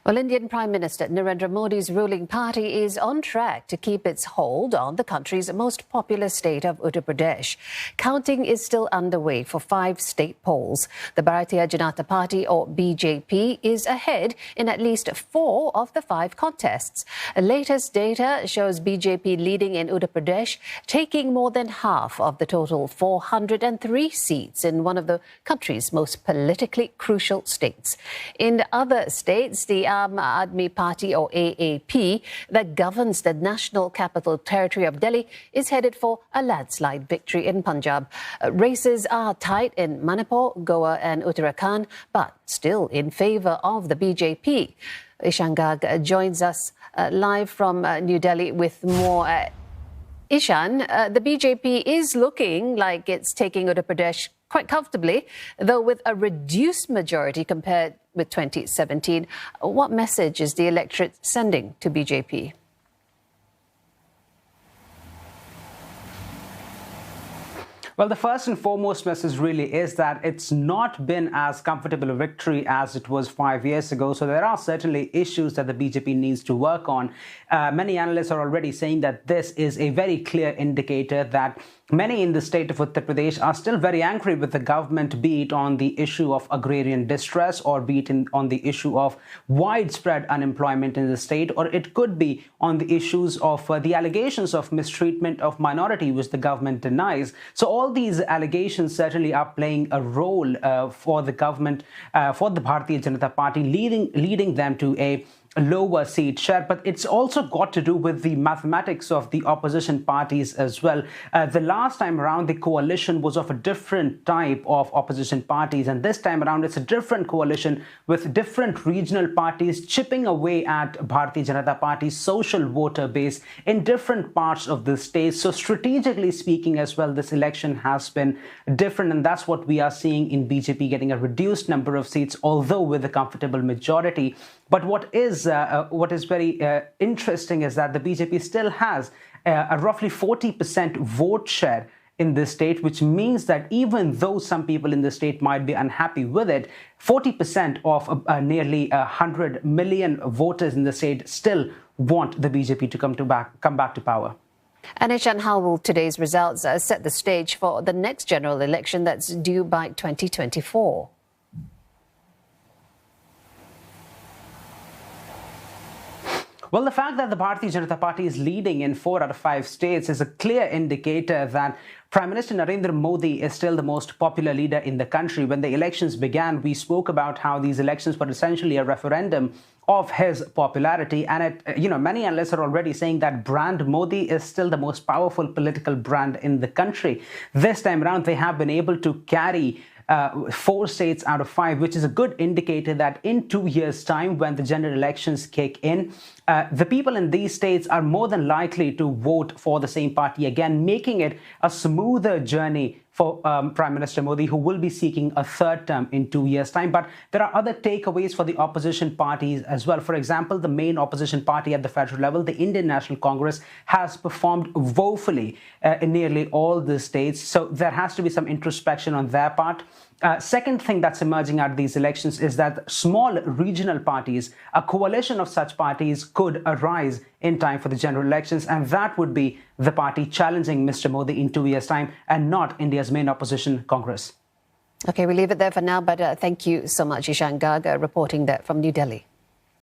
Well, Indian Prime Minister Narendra Modi's ruling party is on track to keep its hold on the country's most populous state of Uttar Pradesh. Counting is still underway for 5 state polls. The Bharatiya Janata Party, or BJP, is ahead in at least 4 of the 5 contests. Latest data shows BJP leading in Uttar Pradesh, taking more than half of the total 403 seats in one of the country's most politically crucial states. In other states, the Aam Aadmi Party, or AAP, that governs the National Capital Territory of Delhi, is headed for a landslide victory in Punjab. Races are tight in Manipur, Goa and Uttarakhand, but still in favour of the BJP. Ishan Garg joins us live from New Delhi with more. Ishan, the BJP is looking like it's taking Uttar Pradesh quite comfortably, though with a reduced majority compared with 2017. What message is the electorate sending to BJP? Well, the first and foremost message really is that it's not been as comfortable a victory as it was 5 years ago. So there are certainly issues that the BJP needs to work on. Many analysts are already saying that this is a very clear indicator that many in the state of Uttar Pradesh are still very angry with the government, be it on the issue of agrarian distress or be it on the issue of widespread unemployment in the state, or it could be on the issues of the allegations of mistreatment of minority, which the government denies. So all these allegations certainly are playing a role for the government, for the Bharatiya Janata Party, leading them to a lower seat share, but it's also got to do with the mathematics of the opposition parties as well. The last time around, the coalition was of a different type of opposition parties, and this time around, it's a different coalition with different regional parties chipping away at Bharatiya Janata Party's social voter base in different parts of the state. So strategically speaking as well, this election has been different, and that's what we are seeing in BJP getting a reduced number of seats, although with a comfortable majority. But what is very interesting is that the BJP still has a roughly 40% vote share in this state, which means that even though some people in the state might be unhappy with it, 40% of nearly 100 million voters in the state still want the BJP to come back to power. And Ishan, how will today's results set the stage for the next general election that's due by 2024? Well, the fact that the Bharatiya Janata Party is leading in 4 out of 5 states is a clear indicator that Prime Minister Narendra Modi is still the most popular leader in the country. When the elections began, we spoke about how these elections were essentially a referendum of his popularity. And many analysts are already saying that brand Modi is still the most powerful political brand in the country. This time around, they have been able to carry 4 states out of 5, which is a good indicator that in 2 years' time, when the general elections kick in, the people in these states are more than likely to vote for the same party again, making it a smoother journey for Prime Minister Modi, who will be seeking a 3rd term in 2 years' time. But there are other takeaways for the opposition parties as well. For example, the main opposition party at the federal level, the Indian National Congress, has performed woefully in nearly all the states. So there has to be some introspection on their part. Second thing that's emerging out of these elections is that small regional parties, a coalition of such parties, could arise in time for the general elections, and that would be the party challenging Mr. Modi in 2 years' time and not India's main opposition, Congress. Okay, we'll leave it there for now, but thank you so much, Ishan Garg, reporting that from New Delhi.